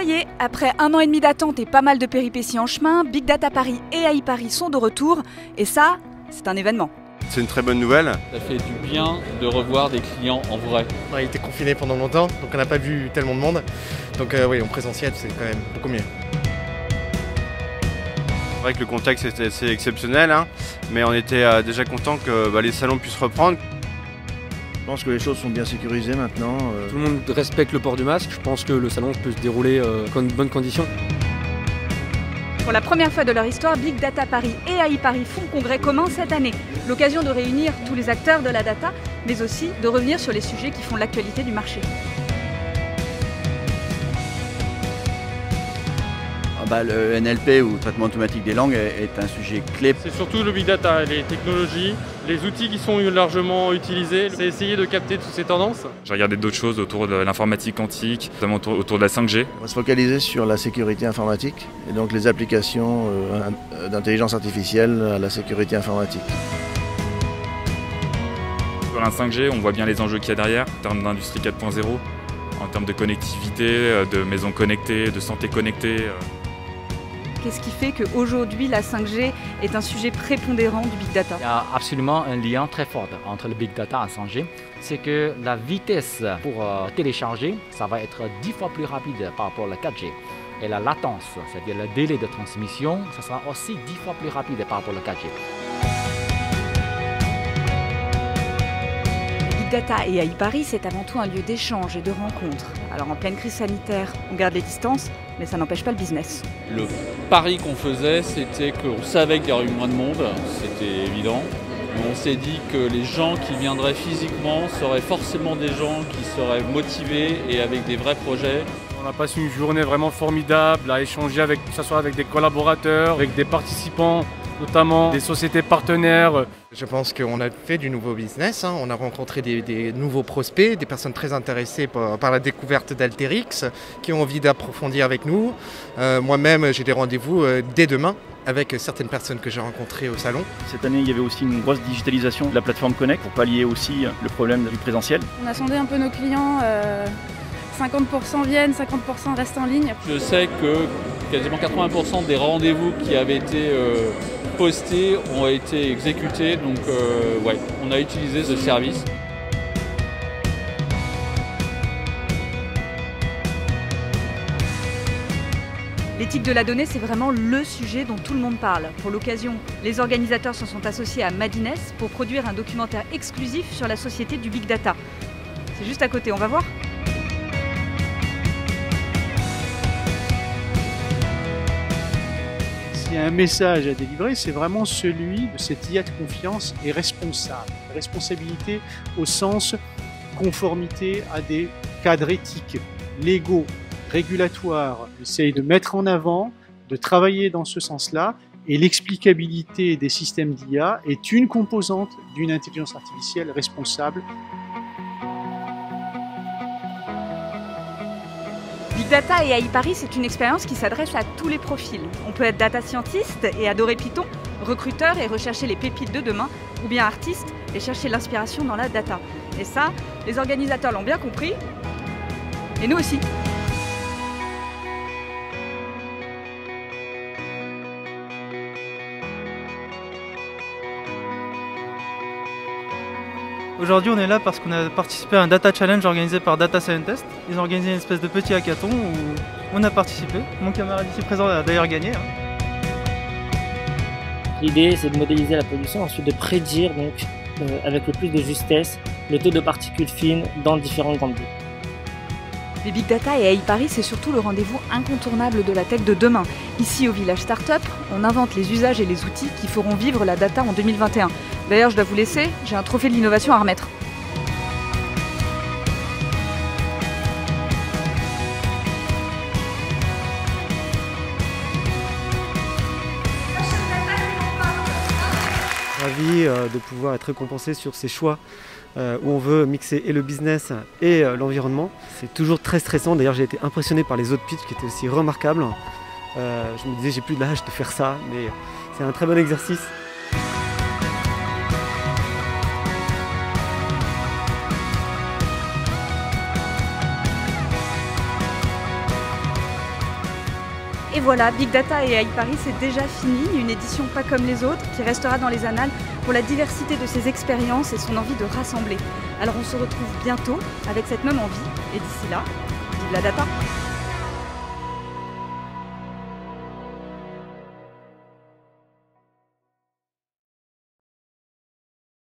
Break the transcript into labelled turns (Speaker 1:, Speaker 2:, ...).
Speaker 1: y est, après 1 an et demi d'attente et pas mal de péripéties en chemin, Big Data Paris et AI Paris sont de retour. Et ça, c'est un événement.
Speaker 2: C'est une très bonne nouvelle.
Speaker 3: Ça fait du bien de revoir des clients en vrai.
Speaker 4: On a été confinés pendant longtemps, donc on n'a pas vu tellement de monde. Donc oui, en présentiel, c'est quand même beaucoup mieux.
Speaker 2: C'est vrai que le contexte était assez exceptionnel, mais on était déjà content que les salons puissent reprendre.
Speaker 5: Je pense que les choses sont bien sécurisées maintenant.
Speaker 6: Tout le monde respecte le port du masque. Je pense que le salon peut se dérouler dans de bonnes conditions.
Speaker 1: Pour la première fois de leur histoire, Big Data Paris et AI Paris font congrès commun cette année. L'occasion de réunir tous les acteurs de la data, mais aussi de revenir sur les sujets qui font l'actualité du marché.
Speaker 5: Le NLP ou traitement automatique des langues est un sujet clé.
Speaker 7: C'est surtout le big data, les technologies, les outils qui sont largement utilisés. C'est essayer de capter toutes ces tendances.
Speaker 8: J'ai regardé d'autres choses autour de l'informatique quantique, notamment autour de la 5G.
Speaker 5: On va se focaliser sur la sécurité informatique et donc les applications d'intelligence artificielle à la sécurité informatique.
Speaker 8: Sur la 5G, on voit bien les enjeux qu'il y a derrière en termes d'industrie 4.0, en termes de connectivité, de maisons connectées, de santé connectée.
Speaker 1: Qu'est-ce qui fait qu'aujourd'hui la 5G est un sujet prépondérant du Big Data?
Speaker 9: Il y a absolument un lien très fort entre le Big Data et la 5G. C'est que la vitesse pour télécharger, ça va être 10 fois plus rapide par rapport à la 4G. Et la latence, c'est-à-dire le délai de transmission, ça sera aussi 10 fois plus rapide par rapport à la 4G.
Speaker 1: Big Data et AI Paris, c'est avant tout un lieu d'échange et de rencontres. Alors en pleine crise sanitaire, on garde les distances, mais ça n'empêche pas le business.
Speaker 3: Le pari qu'on faisait, c'était qu'on savait qu'il y aurait eu moins de monde, c'était évident. Mais on s'est dit que les gens qui viendraient physiquement seraient forcément des gens qui seraient motivés et avec des vrais projets.
Speaker 7: On a passé une journée vraiment formidable à échanger que ce soit avec des collaborateurs, avec des participants, notamment des sociétés partenaires.
Speaker 4: Je pense qu'on a fait du nouveau business, on a rencontré des nouveaux prospects, des personnes très intéressées par la découverte d'Alterix, qui ont envie d'approfondir avec nous. Moi-même, j'ai des rendez-vous dès demain avec certaines personnes que j'ai rencontrées au salon.
Speaker 5: Cette année, il y avait aussi une grosse digitalisation de la plateforme Connect pour pallier aussi le problème du présentiel.
Speaker 10: On a sondé un peu nos clients. 50% viennent, 50% restent en ligne.
Speaker 3: Je sais que quasiment 80% des rendez-vous qui avaient été postés ont été exécutés, donc on a utilisé ce service.
Speaker 1: L'éthique de la donnée, c'est vraiment le sujet dont tout le monde parle. Pour l'occasion, les organisateurs se sont associés à Madines pour produire un documentaire exclusif sur la société du Big Data. C'est juste à côté, on va voir.
Speaker 11: S'il y a un message à délivrer, c'est vraiment celui de cette IA de confiance et responsable. Responsabilité au sens conformité à des cadres éthiques, légaux, régulatoires. On essaye de mettre en avant, de travailler dans ce sens-là, et l'explicabilité des systèmes d'IA est une composante d'une intelligence artificielle responsable.
Speaker 1: Big Data et AI Paris, c'est une expérience qui s'adresse à tous les profils. On peut être data scientist et adorer Python, recruteur et rechercher les pépites de demain, ou bien artiste et chercher l'inspiration dans la data. Et ça, les organisateurs l'ont bien compris, et nous aussi.
Speaker 12: Aujourd'hui, on est là parce qu'on a participé à un Data Challenge organisé par Data Scientist. Ils ont organisé une espèce de petit hackathon où on a participé. Mon camarade ici présent a d'ailleurs gagné.
Speaker 13: L'idée, c'est de modéliser la pollution, ensuite de prédire avec le plus de justesse le taux de particules fines dans différentes grandes villes.
Speaker 1: Les Big Data et AI Paris, c'est surtout le rendez-vous incontournable de la tech de demain. Ici, au Village Startup, on invente les usages et les outils qui feront vivre la data en 2021. D'ailleurs, je dois vous laisser, j'ai un trophée de l'innovation à remettre.
Speaker 6: Ravi de pouvoir être récompensé sur ces choix où on veut mixer et le business et l'environnement. C'est toujours très stressant, d'ailleurs j'ai été impressionné par les autres pitchs qui étaient aussi remarquables. Je me disais j'ai plus l'âge de faire ça, mais c'est un très bon exercice.
Speaker 1: Et voilà, Big Data et AI Paris, c'est déjà fini. Une édition pas comme les autres qui restera dans les annales pour la diversité de ses expériences et son envie de rassembler. Alors on se retrouve bientôt avec cette même envie. Et d'ici là, vive la data!